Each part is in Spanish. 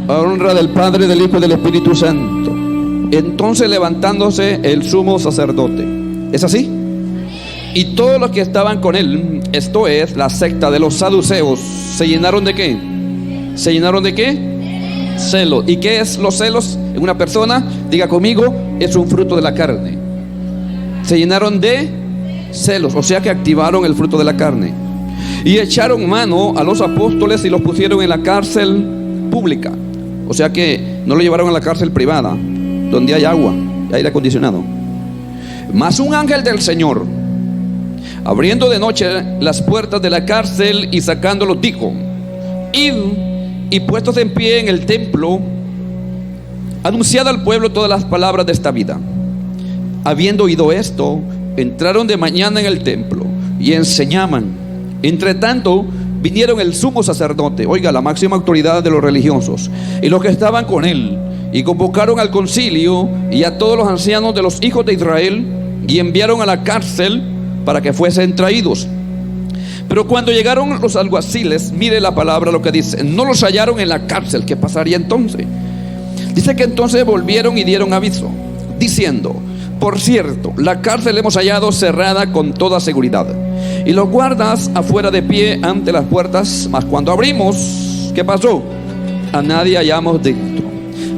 A honra del Padre, del Hijo y del Espíritu Santo. Entonces levantándose el sumo sacerdote. ¿Es así? Y todos los que estaban con él, esto es, la secta de los saduceos, ¿se llenaron de qué? ¿Se llenaron de qué? Celos. ¿Y qué es los celos en una persona? Diga conmigo, es un fruto de la carne. Se llenaron de celos, o sea que activaron el fruto de la carne. Y echaron mano a los apóstoles y los pusieron en la cárcel pública. O sea que no lo llevaron a la cárcel privada, donde hay agua y aire acondicionado. Mas un ángel del Señor, abriendo de noche las puertas de la cárcel y sacándolos, dijo: id y puestos en pie en el templo, anunciad al pueblo todas las palabras de esta vida. Habiendo oído esto, entraron de mañana en el templo y enseñaban. Entre tanto vinieron el sumo sacerdote, oiga, la máxima autoridad de los religiosos, y los que estaban con él, y convocaron al concilio y a todos los ancianos de los hijos de Israel, y enviaron a la cárcel para que fuesen traídos. Pero cuando llegaron los alguaciles, mire la palabra lo que dice, no los hallaron en la cárcel. ¿Qué pasaría entonces? Dice que entonces volvieron y dieron aviso, diciendo: por cierto, la cárcel hemos hallado cerrada con toda seguridad, y los guardas afuera de pie ante las puertas, mas cuando abrimos, ¿qué pasó? A nadie hallamos dentro.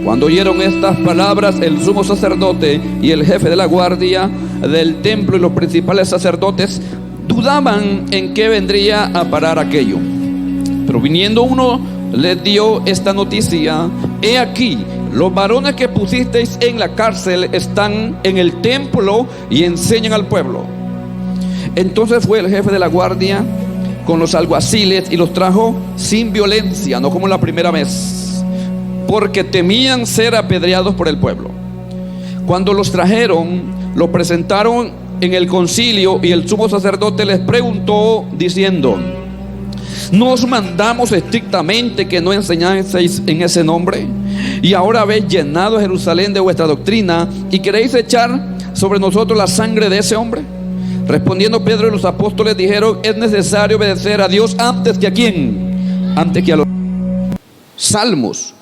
Cuando oyeron estas palabras, el sumo sacerdote y el jefe de la guardia del templo y los principales sacerdotes dudaban en qué vendría a parar aquello. Pero viniendo uno les dio esta noticia: he aquí, los varones que pusisteis en la cárcel están en el templo y enseñan al pueblo. Entonces fue el jefe de la guardia con los alguaciles y los trajo sin violencia, no como la primera vez, porque temían ser apedreados por el pueblo. Cuando los trajeron, los presentaron en el concilio, y el sumo sacerdote les preguntó diciendo: ¿no os mandamos estrictamente que no enseñaseis en ese nombre? Y ahora habéis llenado Jerusalén de vuestra doctrina, y queréis echar sobre nosotros la sangre de ese hombre. Respondiendo Pedro y los apóstoles dijeron: es necesario obedecer a Dios antes que a ¿quién? Antes que a los salmos.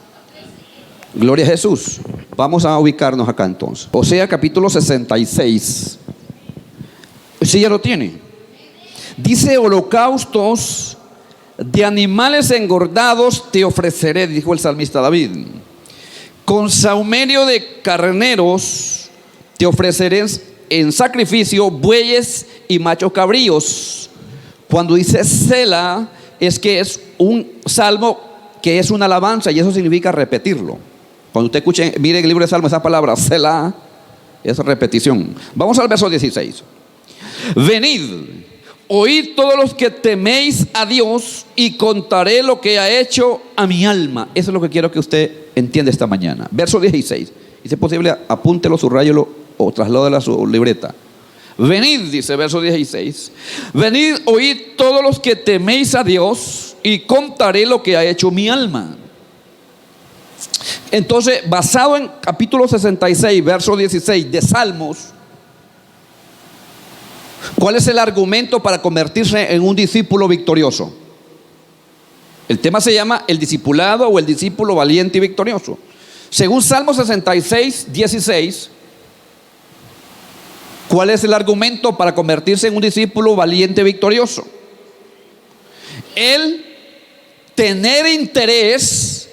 Gloria a Jesús. Vamos a ubicarnos acá entonces. Osea capítulo 66. ¿Sí ya lo tiene? Dice: holocaustos de animales engordados te ofreceré, dijo el salmista David. Con saumerio de carneros te ofreceré en sacrificio bueyes y machos cabríos. Cuando dice Selah, es que es un salmo que es una alabanza, y eso significa repetirlo. Cuando usted escuche, mire el libro de Salmos, esa palabra Selah es repetición. Vamos al verso 16. Venid, oíd todos los que teméis a Dios, y contaré lo que ha hecho a mi alma. Eso es lo que quiero que usted entienda esta mañana. Verso 16. Y si es posible, apúntelo, subrayelo o trasládelo a su libreta. Venid, dice verso 16. Venid, oíd todos los que teméis a Dios, y contaré lo que ha hecho mi alma. Entonces, basado en capítulo 66, verso 16 de Salmos, ¿cuál es el argumento para convertirse en un discípulo victorioso? El tema se llama el discipulado o el discípulo valiente y victorioso. Según Salmo 66, 16, ¿cuál es el argumento para convertirse en un discípulo valiente y victorioso? El tener interés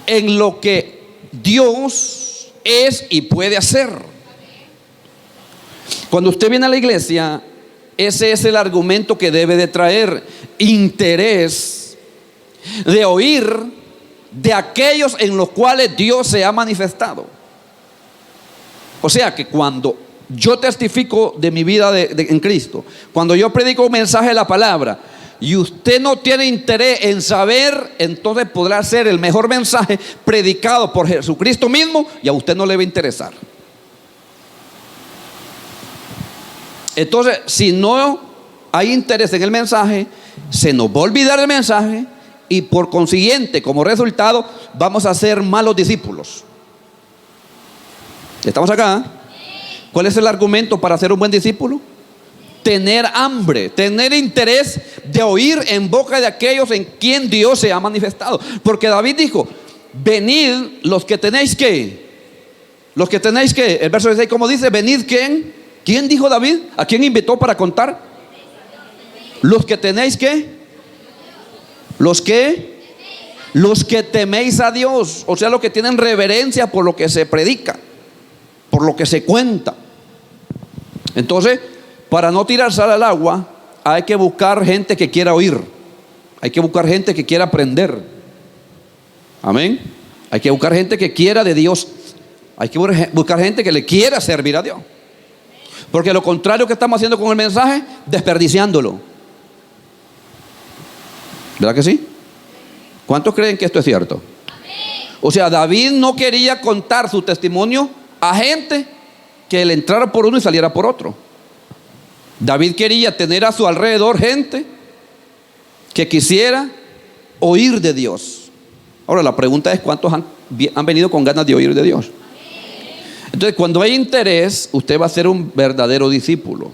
en lo que Dios es y puede hacer. Cuando usted viene a la iglesia, ese es el argumento que debe de traer: interés de oír de aquellos en los cuales Dios se ha manifestado. O sea que cuando yo testifico de mi vida en Cristo, cuando yo predico un mensaje de la palabra, y usted no tiene interés en saber, entonces podrá ser el mejor mensaje predicado por Jesucristo mismo, y a usted no le va a interesar. Entonces, si no hay interés en el mensaje, se nos va a olvidar el mensaje, y por consiguiente, como resultado, vamos a ser malos discípulos. ¿Estamos acá? ¿Cuál es el argumento para ser un buen discípulo? Tener hambre, tener interés de oír en boca de aquellos en quien Dios se ha manifestado. Porque David dijo: venid los que tenéis que. Los que tenéis que. El verso 16, ¿cómo dice? Venid, ¿quién? ¿Quién dijo David? ¿A quién invitó para contar? Los que tenéis que. Los que. Los que teméis a Dios. O sea, los que tienen reverencia por lo que se predica, por lo que se cuenta. Entonces, para no tirar sal al agua, hay que buscar gente que quiera oír. Hay que buscar gente que quiera aprender. Amén. Hay que buscar gente que quiera de Dios. Hay que buscar gente que le quiera servir a Dios. Porque lo contrario que estamos haciendo con el mensaje, desperdiciándolo. ¿Verdad que sí? ¿Cuántos creen que esto es cierto? O sea, David no quería contar su testimonio a gente que le entrara por uno y saliera por otro. David quería tener a su alrededor gente que quisiera oír de Dios. Ahora la pregunta es: ¿cuántos han venido con ganas de oír de Dios? Entonces, cuando hay interés, usted va a ser un verdadero discípulo.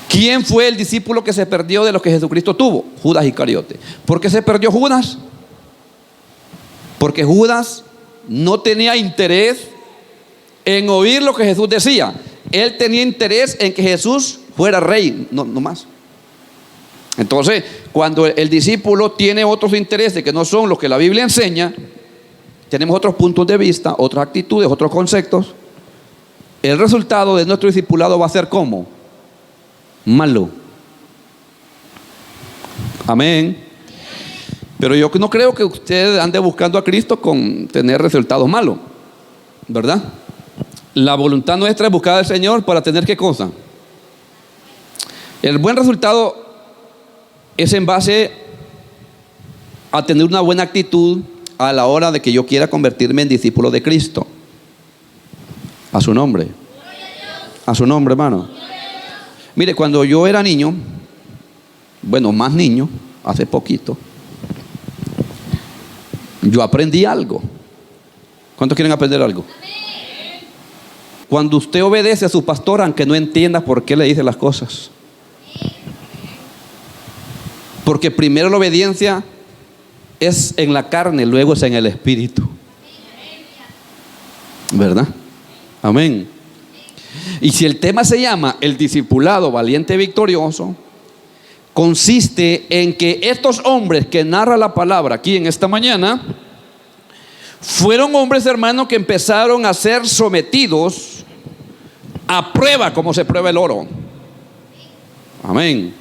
¿Quién fue el discípulo que se perdió de los que Jesucristo tuvo? Judas Iscariote. ¿Por qué se perdió Judas? Porque Judas no tenía interés en oír lo que Jesús decía. Él tenía interés en que Jesús fuera rey, no más. Entonces, cuando el discípulo tiene otros intereses que no son los que la Biblia enseña, tenemos otros puntos de vista, otras actitudes, otros conceptos, el resultado de nuestro discipulado va a ser ¿cómo? Malo. Amén. Pero yo no creo que usted ande buscando a Cristo con tener resultados malos, ¿verdad? La voluntad nuestra es buscar al Señor para tener ¿qué cosa? El buen resultado es en base a tener una buena actitud a la hora de que yo quiera convertirme en discípulo de Cristo. A su nombre. A su nombre, hermano. Mire, cuando yo era niño, bueno, más niño, hace poquito, yo aprendí algo. ¿Cuántos quieren aprender algo? Cuando usted obedece a su pastor, aunque no entienda por qué le dice las cosas. Porque primero la obediencia es en la carne, luego es en el espíritu. ¿Verdad? Amén. Y si el tema se llama el discipulado valiente victorioso, consiste en que estos hombres que narra la palabra aquí en esta mañana fueron hombres, hermanos, que empezaron a ser sometidos a prueba, como se prueba el oro. Amén.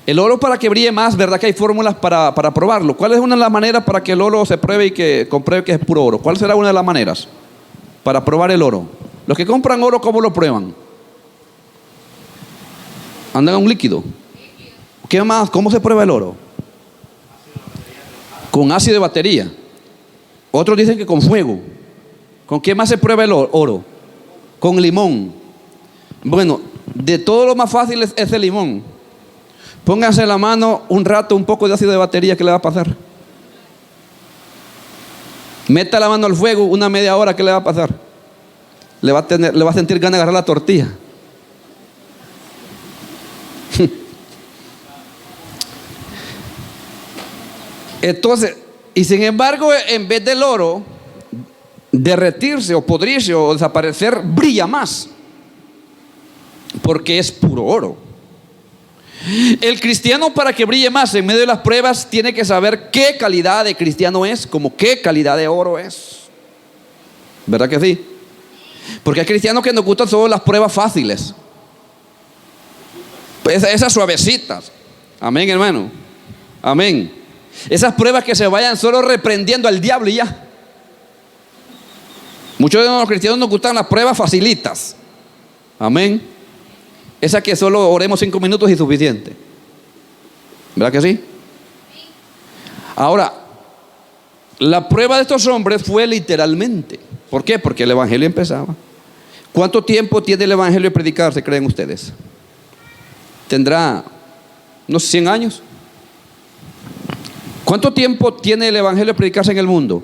El oro, para que brille más, ¿verdad que hay fórmulas para probarlo? ¿Cuál es una de las maneras para que el oro se pruebe y que compruebe que es puro oro? ¿Cuál será una de las maneras para probar el oro? Los que compran oro, ¿cómo lo prueban? Andan a un líquido. ¿Qué más? ¿Cómo se prueba el oro? Con ácido de batería. Otros dicen que con fuego. ¿Con qué más se prueba el oro? Con limón. Bueno, de todo lo más fácil es el limón. Pónganse en la mano un rato un poco de ácido de batería, ¿qué le va a pasar? Meta la mano al fuego una media hora, ¿qué le va a pasar? Le va a sentir ganas de agarrar la tortilla. Entonces, y sin embargo, en vez del oro derretirse o podrirse o desaparecer, brilla más, porque es puro oro. El cristiano, para que brille más en medio de las pruebas, tiene que saber qué calidad de cristiano es, como qué calidad de oro es. ¿Verdad que sí? Porque hay cristianos que nos gustan solo las pruebas fáciles, esas suavecitas. Amén, hermano. Amén. Esas pruebas que se vayan solo reprendiendo al diablo y ya. Muchos de los cristianos nos gustan las pruebas facilitas. Amén. Esa que solo oremos 5 minutos y suficiente. ¿Verdad que sí? Ahora, la prueba de estos hombres fue literalmente. ¿Por qué? Porque el evangelio empezaba. ¿Cuánto tiempo tiene el evangelio de predicarse, creen ustedes? ¿Tendrá unos 100 años? ¿Cuánto tiempo tiene el evangelio de predicarse en el mundo?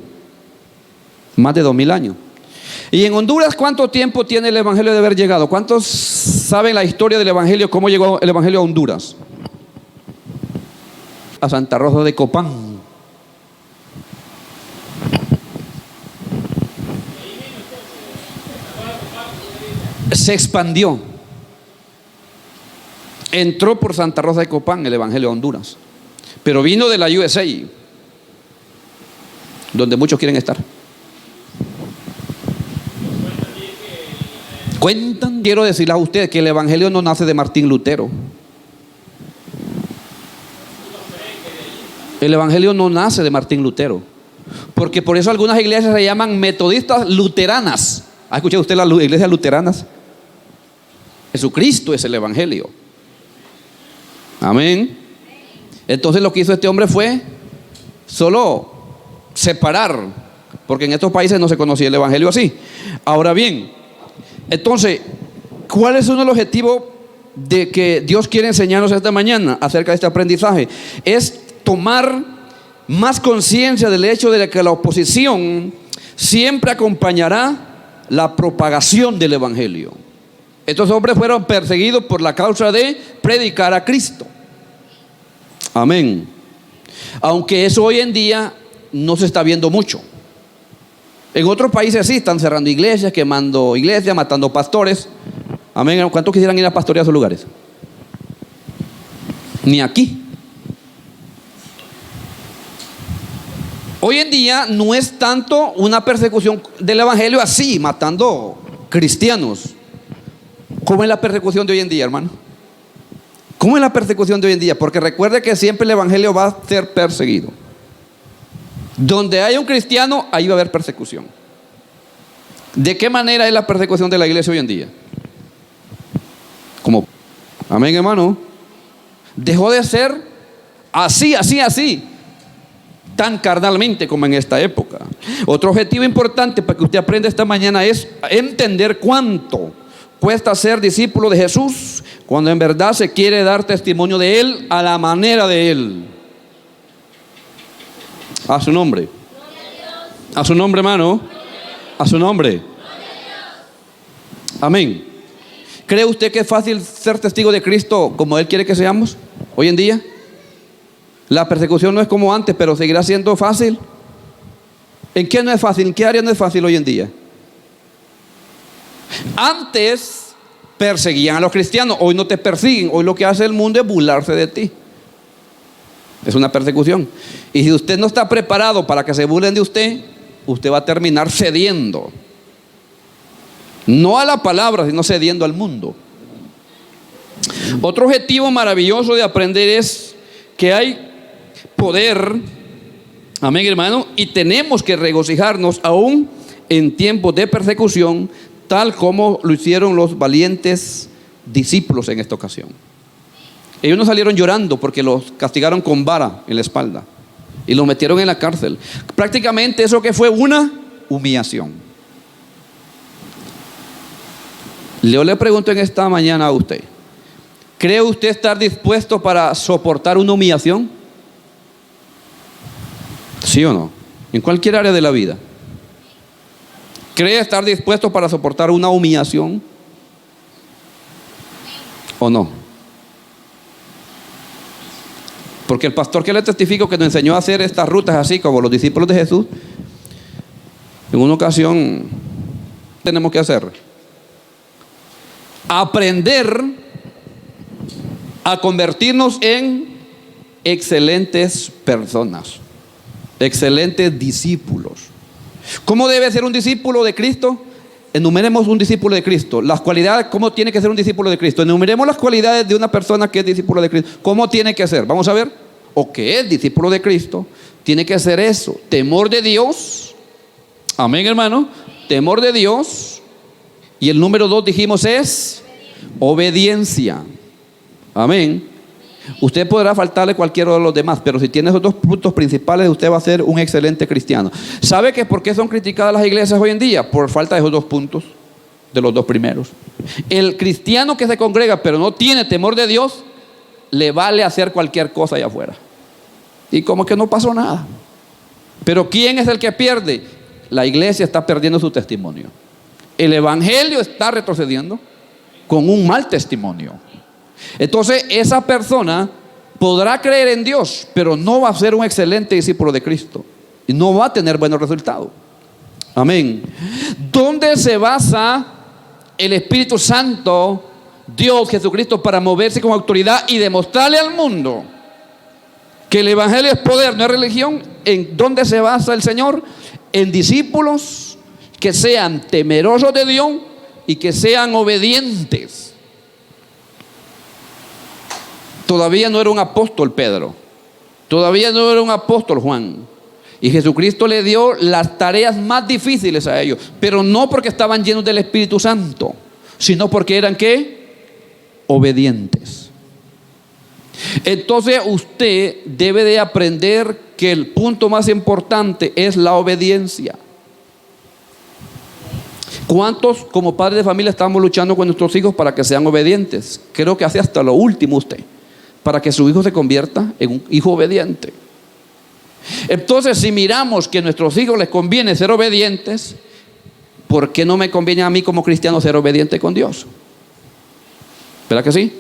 Más de 2000 años. ¿Y en Honduras cuánto tiempo tiene el evangelio de haber llegado? ¿Cuántos saben la historia del evangelio, cómo llegó el evangelio a Honduras? a Santa Rosa de Copán. Se expandió. Entró por Santa Rosa de Copán el Evangelio de Honduras, pero vino de la USA, donde muchos quieren estar. Cuentan, quiero decirles a ustedes que el Evangelio no nace de Martín Lutero. El Evangelio no nace de Martín Lutero, porque por eso algunas iglesias se llaman metodistas luteranas. ¿Ha escuchado usted las iglesias luteranas? Jesucristo es el Evangelio. Amén. Entonces lo que hizo este hombre fue solo separar, porque en estos países no se conocía el Evangelio así. Ahora bien, entonces, ¿cuál es uno de los objetivos de que Dios quiere enseñarnos esta mañana acerca de este aprendizaje? Es tomar más conciencia del hecho de que la oposición siempre acompañará la propagación del Evangelio. Estos hombres fueron perseguidos por la causa de predicar a Cristo. Amén. Aunque eso hoy en día no se está viendo mucho. En otros países sí están cerrando iglesias, quemando iglesias, matando pastores. Amén. ¿Cuántos quisieran ir a pastorear a esos lugares? Ni aquí. Hoy en día no es tanto una persecución del Evangelio así, matando cristianos. ¿Cómo es la persecución de hoy en día, hermano? ¿Cómo es la persecución de hoy en día? Porque recuerde que siempre el Evangelio va a ser perseguido. Donde hay un cristiano, ahí va a haber persecución. ¿De qué manera es la persecución de la iglesia hoy en día? Como, amén, hermano. Dejó de ser así, tan carnalmente como en esta época. Otro objetivo importante para que usted aprenda esta mañana es entender cuánto cuesta ser discípulo de Jesús cuando en verdad se quiere dar testimonio de Él a la manera de Él. A su nombre. A su nombre, hermano. A su nombre. Amén. ¿Cree usted que es fácil ser testigo de Cristo como Él quiere que seamos hoy en día? La persecución no es como antes, pero seguirá siendo fácil. ¿En qué no es fácil? ¿En qué área no es fácil hoy en día? Antes perseguían a los cristianos, hoy no te persiguen. Hoy lo que hace el mundo es burlarse de ti. Es una persecución. Y si usted no está preparado para que se burlen de usted, usted va a terminar cediendo. No a la palabra, sino cediendo al mundo. Otro objetivo maravilloso de aprender es que hay poder, amén, hermano, y tenemos que regocijarnos aún en tiempos de persecución, tal como lo hicieron los valientes discípulos en esta ocasión. Ellos no salieron llorando porque los castigaron con vara en la espalda y los metieron en la cárcel. Prácticamente eso que fue una humillación. Yo le pregunto en esta mañana a usted, ¿cree usted estar dispuesto para soportar una humillación? ¿Sí o no? En cualquier área de la vida. ¿Cree estar dispuesto para soportar una humillación? ¿O no? Porque el pastor que le testifico que nos enseñó a hacer estas rutas así como los discípulos de Jesús, en una ocasión tenemos que hacer aprender a convertirnos en excelentes personas, excelentes discípulos. ¿Cómo debe ser un discípulo de Cristo? Enumeremos un discípulo de Cristo. Las cualidades, ¿cómo tiene que ser un discípulo de Cristo? Enumeremos las cualidades de una persona que es discípulo de Cristo. ¿Cómo tiene que ser? Vamos a ver. O que es discípulo de Cristo, tiene que ser eso: temor de Dios. Amén, hermano. Temor de Dios. Y el número 2 dijimos es obediencia. Amén. Usted podrá faltarle cualquiera de los demás, pero si tiene esos dos puntos principales, usted va a ser un excelente cristiano. ¿Sabe que por qué son criticadas las iglesias hoy en día? Por falta de esos dos puntos, de los dos primeros. El cristiano que se congrega pero no tiene temor de Dios, le vale hacer cualquier cosa allá afuera y como que no pasó nada. Pero ¿quién es el que pierde? La iglesia está perdiendo su testimonio. El evangelio está retrocediendo con un mal testimonio. Entonces esa persona podrá creer en Dios, pero no va a ser un excelente discípulo de Cristo y no va a tener buenos resultados. Amén. ¿Dónde se basa el Espíritu Santo, Dios, Jesucristo, para moverse con autoridad y demostrarle al mundo que el Evangelio es poder, no es religión? ¿En dónde se basa el Señor? En discípulos que sean temerosos de Dios y que sean obedientes. Todavía no era un apóstol Pedro, todavía no era un apóstol Juan, y Jesucristo le dio las tareas más difíciles a ellos, pero no porque estaban llenos del Espíritu Santo, sino porque eran ¿qué? Obedientes. Entonces usted debe de aprender que el punto más importante es la obediencia. ¿Cuántos como padres de familia estamos luchando con nuestros hijos para que sean obedientes? Creo que hace hasta lo último usted, para que su hijo se convierta en un hijo obediente. Entonces, si miramos que a nuestros hijos les conviene ser obedientes, ¿por qué no me conviene a mí como cristiano ser obediente con Dios? ¿Verdad que sí?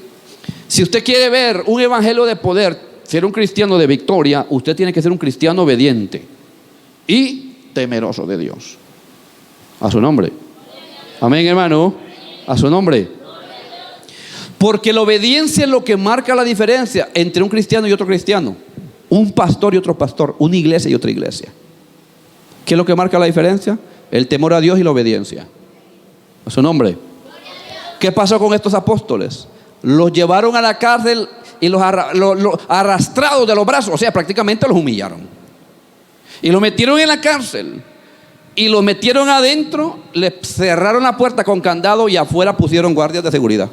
Si usted quiere ver un evangelio de poder, ser un cristiano de victoria, usted tiene que ser un cristiano obediente y temeroso de Dios. A su nombre. Amén, hermano. A su nombre. Porque la obediencia es lo que marca la diferencia entre un cristiano y otro cristiano, un pastor y otro pastor, una iglesia y otra iglesia. ¿Qué es lo que marca la diferencia? El temor a Dios y la obediencia. A su nombre. ¿Qué pasó con estos apóstoles? Los llevaron a la cárcel y los arrastrados de los brazos, o sea, prácticamente los humillaron. Y los metieron en la cárcel. Y los metieron adentro, les cerraron la puerta con candado y afuera pusieron guardias de seguridad.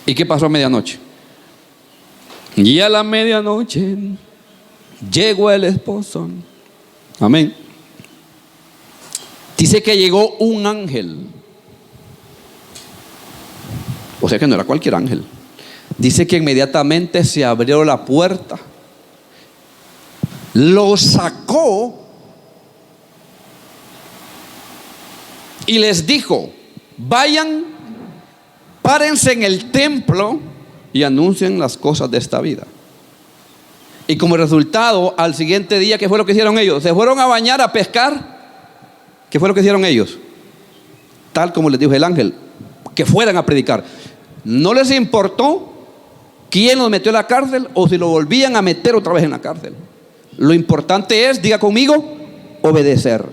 ¿Y qué pasó a medianoche? Y a la medianoche llegó el esposo. Amén. Dice que llegó un ángel. O sea que no era cualquier ángel. Dice que inmediatamente se abrió la puerta, lo sacó y les dijo: vayan, párense en el templo y anuncien las cosas de esta vida. Y como resultado, al siguiente día, ¿qué fue lo que hicieron ellos? Se fueron a bañar, a pescar. ¿Qué fue lo que hicieron ellos? Tal como les dijo el ángel, que fueran a predicar. No les importó quién los metió en la cárcel o si lo volvían a meter otra vez en la cárcel. Lo importante es, diga conmigo, obedecer.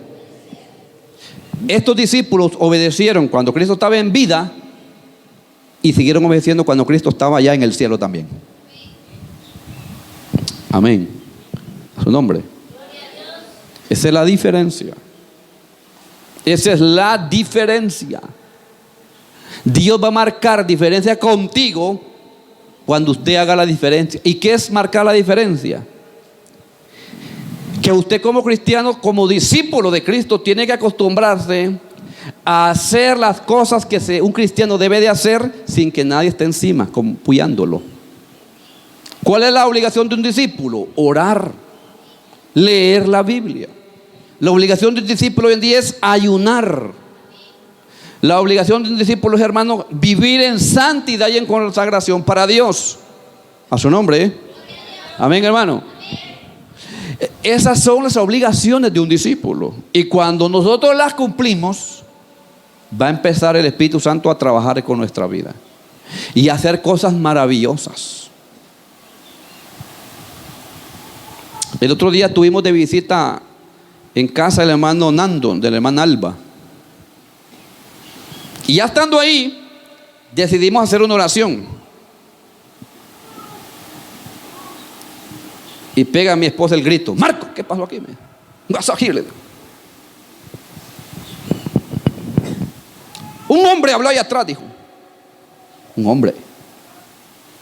Estos discípulos obedecieron cuando Cristo estaba en vida y siguieron obedeciendo cuando Cristo estaba allá en el cielo también. Amén. A su nombre. Esa es la diferencia. Esa es la diferencia. Dios va a marcar diferencia contigo cuando usted haga la diferencia. ¿Y qué es marcar la diferencia? Que usted como cristiano, como discípulo de Cristo, tiene que acostumbrarse a hacer las cosas que un cristiano debe de hacer sin que nadie esté encima, apoyándolo. ¿Cuál es la obligación de un discípulo? Orar, leer la Biblia. La obligación de un discípulo hoy en día es ayunar. La obligación de un discípulo es, hermano, vivir en santidad y en consagración para Dios. A su nombre, ¿eh? Amén, hermano. Esas son las obligaciones de un discípulo. Y cuando nosotros las cumplimos, va a empezar el Espíritu Santo a trabajar con nuestra vida y a hacer cosas maravillosas. El otro día tuvimos de visita en casa del hermano Nando, de la hermana Alba. Y ya estando ahí, decidimos hacer una oración. Y pega a mi esposa el grito: Marco, ¿qué pasó aquí? Vas a girle. Un hombre habló ahí atrás, dijo. Un hombre.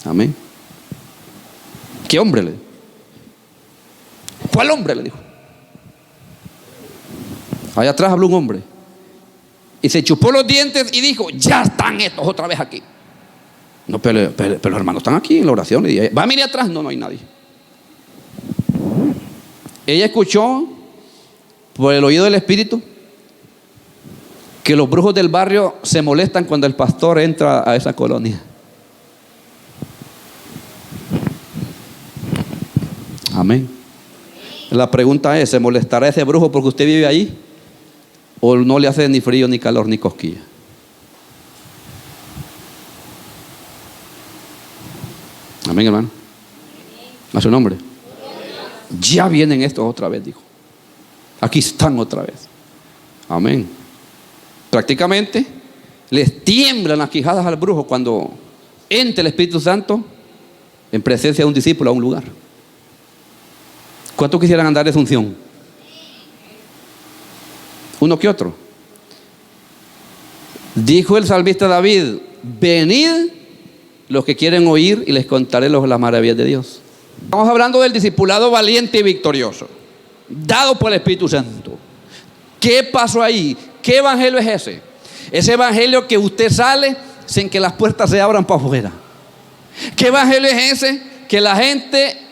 Amén. ¿Qué hombre? Le dijo. ¿Cuál hombre? Le dijo. Allá atrás habló un hombre. Y se chupó los dientes y dijo: ya están estos otra vez aquí. No, pero los hermanos están aquí en la oración. Y va a mirar atrás. No hay nadie. Ella escuchó por el oído del Espíritu que los brujos del barrio se molestan cuando el pastor entra a esa colonia. Amén. La pregunta es, ¿se molestará ese brujo porque usted vive ahí? ¿O no le hace ni frío, ni calor, ni cosquilla? Amén, hermano. A su nombre. Ya vienen estos otra vez, dijo. Aquí están otra vez. Amén. Prácticamente les tiemblan las quijadas al brujo cuando entra el Espíritu Santo en presencia de un discípulo a un lugar. ¿Cuántos quisieran andar de función? Uno que otro. Dijo el salmista David: venid los que quieren oír y les contaré las maravillas de Dios. Estamos hablando del discipulado valiente y victorioso, dado por el Espíritu Santo. ¿Qué pasó ahí? ¿Qué evangelio es ese? Ese evangelio que usted sale sin que las puertas se abran para afuera. ¿Qué evangelio es ese? Que la gente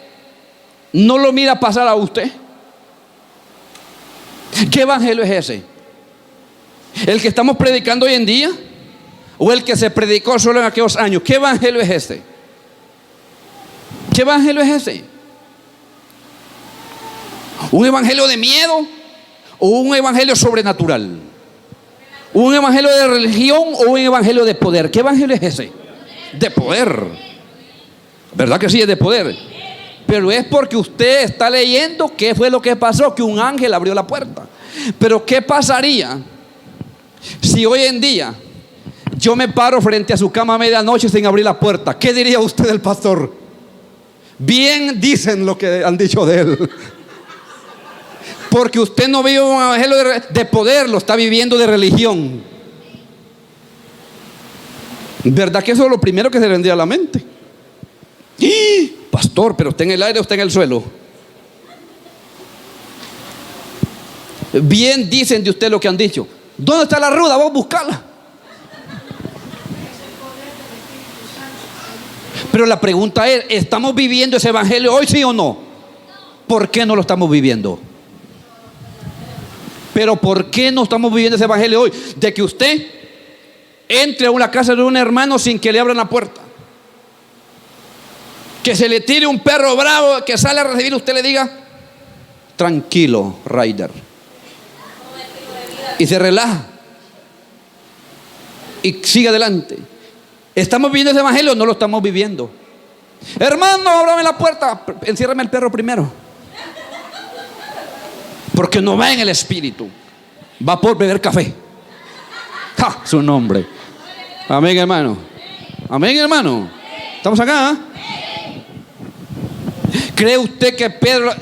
no lo mira pasar a usted. ¿Qué evangelio es ese? ¿El que estamos predicando hoy en día? ¿O el que se predicó solo en aquellos años? ¿Qué evangelio es ese? ¿Qué evangelio es ese? ¿Un evangelio de miedo o un evangelio sobrenatural? ¿Un evangelio de religión o un evangelio de poder? ¿Qué evangelio es ese? De poder. ¿Verdad que sí es de poder? Pero es porque usted está leyendo qué fue lo que pasó, que un ángel abrió la puerta. Pero ¿qué pasaría si hoy en día yo me paro frente a su cama a medianoche sin abrir la puerta? ¿Qué diría usted del pastor? Bien dicen lo que han dicho de él. Porque usted no vive un evangelio de poder, lo está viviendo de religión. ¿Verdad que eso es lo primero que se le vendría a la mente? ¡Y! Pastor, pero está en el aire o está en el suelo. Bien dicen de usted lo que han dicho. ¿Dónde está la ruda? Vos buscala. Pero la pregunta es, ¿estamos viviendo ese evangelio hoy, sí o no? ¿Por qué no lo estamos viviendo? Pero ¿por qué no estamos viviendo ese evangelio hoy? De que usted entre a una casa de un hermano sin que le abran la puerta. Que se le tire un perro bravo que sale a recibir, usted le diga: tranquilo, Raider. Y se relaja y sigue adelante. ¿Estamos viviendo ese evangelio o no lo estamos viviendo? Hermano, ábrame la puerta. Enciérrame el perro primero. Porque no va en el espíritu, va por beber café. ¡Ja! Su nombre. Amén, hermano. Amén, hermano. ¿Estamos acá? ¿Eh? ¿Cree usted que Pedro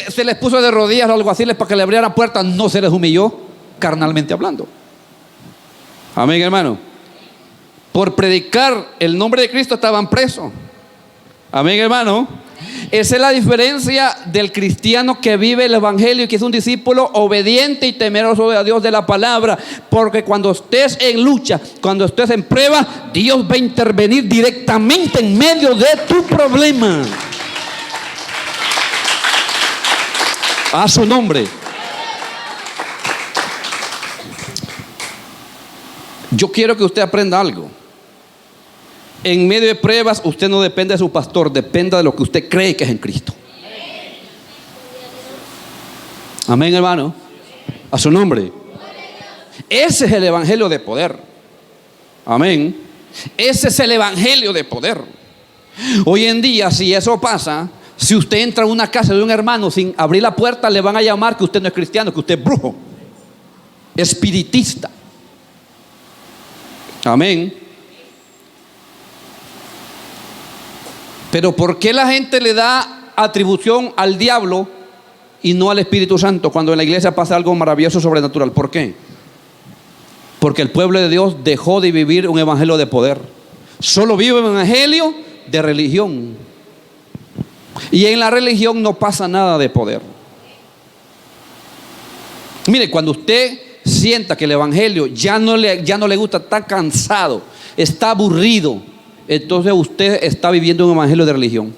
se les puso de rodillas a los alguaciles para que le abriera la puerta? No se les humilló, carnalmente hablando. Amén, hermano. Por predicar el nombre de Cristo estaban presos. Amén, hermano. Esa es la diferencia del cristiano que vive el evangelio y que es un discípulo obediente y temeroso de Dios, de la palabra. Porque cuando estés en lucha, cuando estés en prueba, Dios va a intervenir directamente en medio de tu problema. A su nombre. Yo quiero que usted aprenda algo. En medio de pruebas, usted no depende de su pastor, depende de lo que usted cree que es en Cristo. Amén, hermano. A su nombre. Ese es el evangelio de poder. Amén. Ese es el evangelio de poder. Hoy en día, si eso pasa, si usted entra a una casa de un hermano sin abrir la puerta, le van a llamar que usted no es cristiano, que usted es brujo, espiritista. Amén. Pero ¿por qué la gente le da atribución al diablo y no al Espíritu Santo cuando en la iglesia pasa algo maravilloso, sobrenatural? ¿Por qué? Porque el pueblo de Dios dejó de vivir un evangelio de poder. Solo vive un evangelio de religión. Y en la religión no pasa nada de poder. Mire, cuando usted sienta que el evangelio ya no le gusta, está cansado, está aburrido, entonces usted está viviendo un evangelio de religión.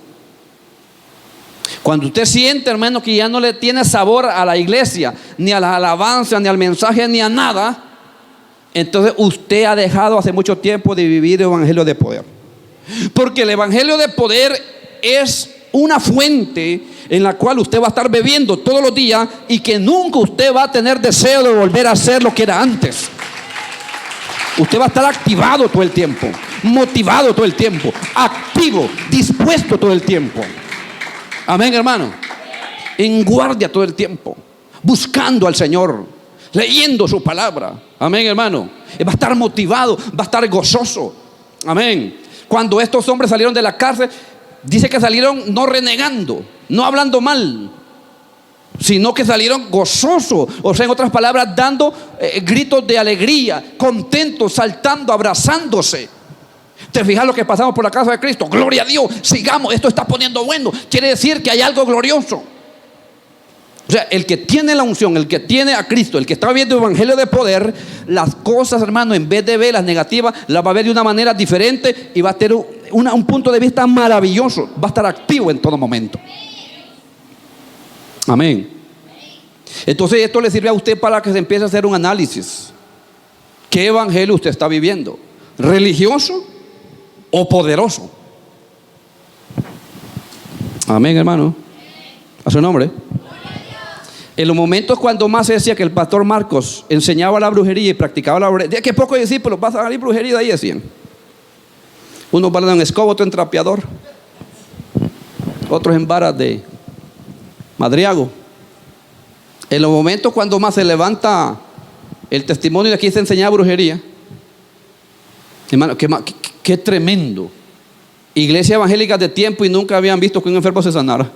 Cuando usted siente, hermano, que ya no le tiene sabor a la iglesia, ni a la alabanza, ni al mensaje, ni a nada, entonces usted ha dejado hace mucho tiempo de vivir el evangelio de poder. Porque el evangelio de poder es una fuente en la cual usted va a estar bebiendo todos los días y que nunca usted va a tener deseo de volver a hacer lo que era antes. Usted va a estar activado todo el tiempo, motivado todo el tiempo, activo, dispuesto todo el tiempo. Amén, hermano. En guardia todo el tiempo, buscando al Señor, leyendo su palabra. Amén, hermano. Va a estar motivado, va a estar gozoso. Amén. Cuando estos hombres salieron de la cárcel, dice que salieron no renegando, no hablando mal, sino que salieron gozosos. O sea, en otras palabras, dando gritos de alegría, contentos, saltando, abrazándose. ¿Te fijas lo que pasamos por la casa de Cristo? Gloria a Dios, sigamos, esto está poniendo bueno. Quiere decir que hay algo glorioso. O sea, el que tiene la unción, el que tiene a Cristo, el que está viendo el evangelio de poder, las cosas, hermano, en vez de ver las negativas, las va a ver de una manera diferente y va a tener un punto de vista maravilloso. Va a estar activo en todo momento. Amén. Entonces esto le sirve a usted para que se empiece a hacer un análisis. ¿Qué evangelio usted está viviendo? ¿Religioso o poderoso? Amén, hermano. A su nombre. En los momentos cuando más se decía que el pastor Marcos enseñaba la brujería y practicaba la brujería, que pocos discípulos vas a salir brujería de ahí, decían. Unos van en escoba, otro en trapeador, otros en varas de madriago. En los momentos cuando más se levanta el testimonio de aquí se enseñaba brujería, hermano, qué tremendo. Iglesias evangélicas de tiempo y nunca habían visto que un enfermo se sanara.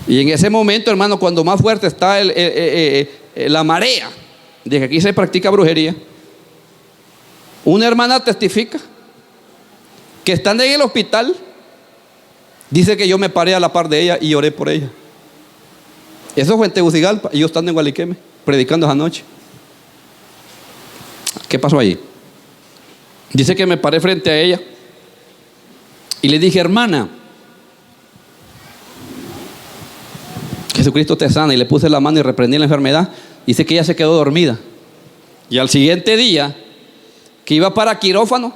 Y en ese momento, hermano, cuando más fuerte está la marea de que aquí se practica brujería, una hermana testifica que estando en el hospital, dice que yo me paré a la par de ella y oré por ella. Eso fue en Tegucigalpa y yo estando en Gualiqueme predicando esa noche. ¿Qué pasó allí? Dice que me paré frente a ella y le dije: hermana, Jesucristo te sana. Y le puse la mano y reprendí la enfermedad. Dice que ella se quedó dormida. Y al siguiente día, que iba para quirófano,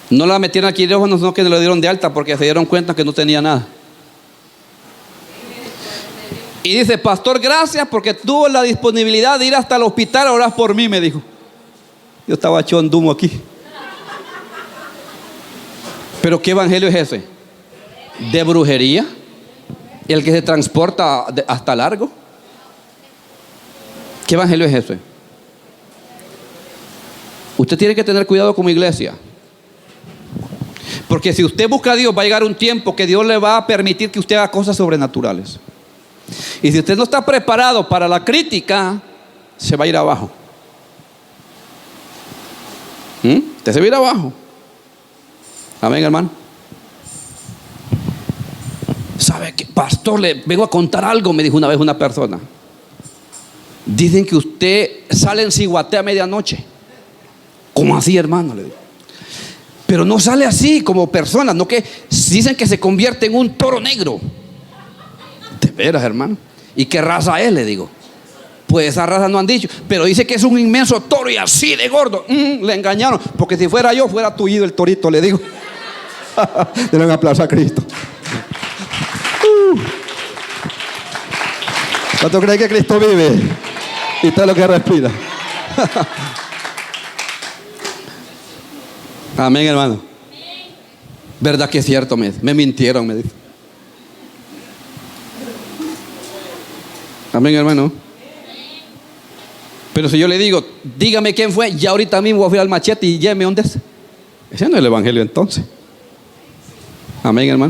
no la metieron al quirófano, sino que le dieron de alta porque se dieron cuenta que no tenía nada. Y dice: pastor, gracias porque tuvo la disponibilidad de ir hasta el hospital a orar por mí, me dijo. Yo estaba chondumo aquí. Pero ¿qué evangelio es ese? ¿De brujería? ¿El que se transporta hasta Largo? ¿Qué evangelio es ese? Usted tiene que tener cuidado como iglesia, porque si usted busca a Dios, va a llegar un tiempo que Dios le va a permitir que usted haga cosas sobrenaturales. Y si usted no está preparado para la crítica, se va a ir abajo. Usted se va a ir abajo. Amén, hermano. ¿Sabe qué, pastor? Le vengo a contar algo, me dijo una vez una persona. Dicen que usted sale en Ciguaté a medianoche. ¿Cómo así, hermano? Le digo. Pero no sale así como persona, no, que dicen que se convierte en un toro negro. ¿De veras, hermano? ¿Y qué raza es? Le digo. Pues esa raza no han dicho, pero dice que es un inmenso toro y así de gordo. Le engañaron, porque si fuera yo, fuera tuyo el torito, le digo. Denle un aplauso a Cristo. ¿Cuánto cree que Cristo vive? Y todo lo que respira. Amén, hermano. ¿Verdad que es cierto? Me mintieron, me dice. Amén, hermano. Pero si yo le digo, dígame quién fue, ya ahorita mismo voy a ir al machete y lléveme dónde es. Ese no es el evangelio entonces. Amén, hermano.